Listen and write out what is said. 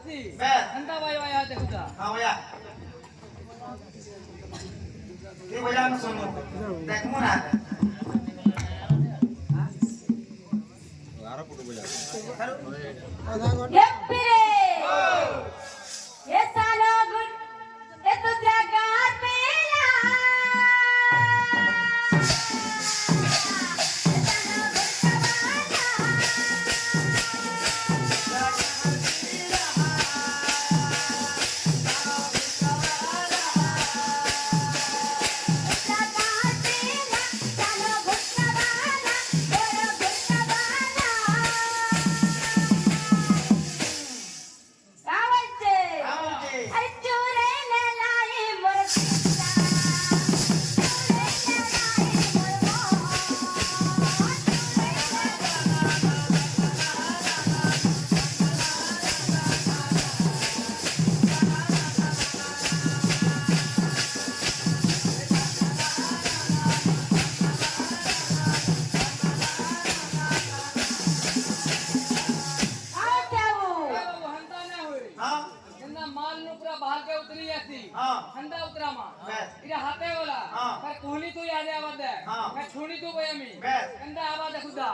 C बस हंदा वाई वाई आते खुदा हाँ भैया ये भैया मैं सुनो देख मुना ಎಪ್ಪಿರೆ ಎಸಾಲೋ ಗುಡ್ ಎತ್ತು ಜಗಾರ್ ಮೇಲ वो हंदा ना हुई हाँ हंदा माल नु पूरा बाहर के उतरी ऐसी हाँ हंदा उतरा मा बस इधर हाथे वाला हाँ। पर कोहली तू याद आवाज है हाँ। मैं छोड़ी तू भैया मी बस हंदा आवाज है खुदा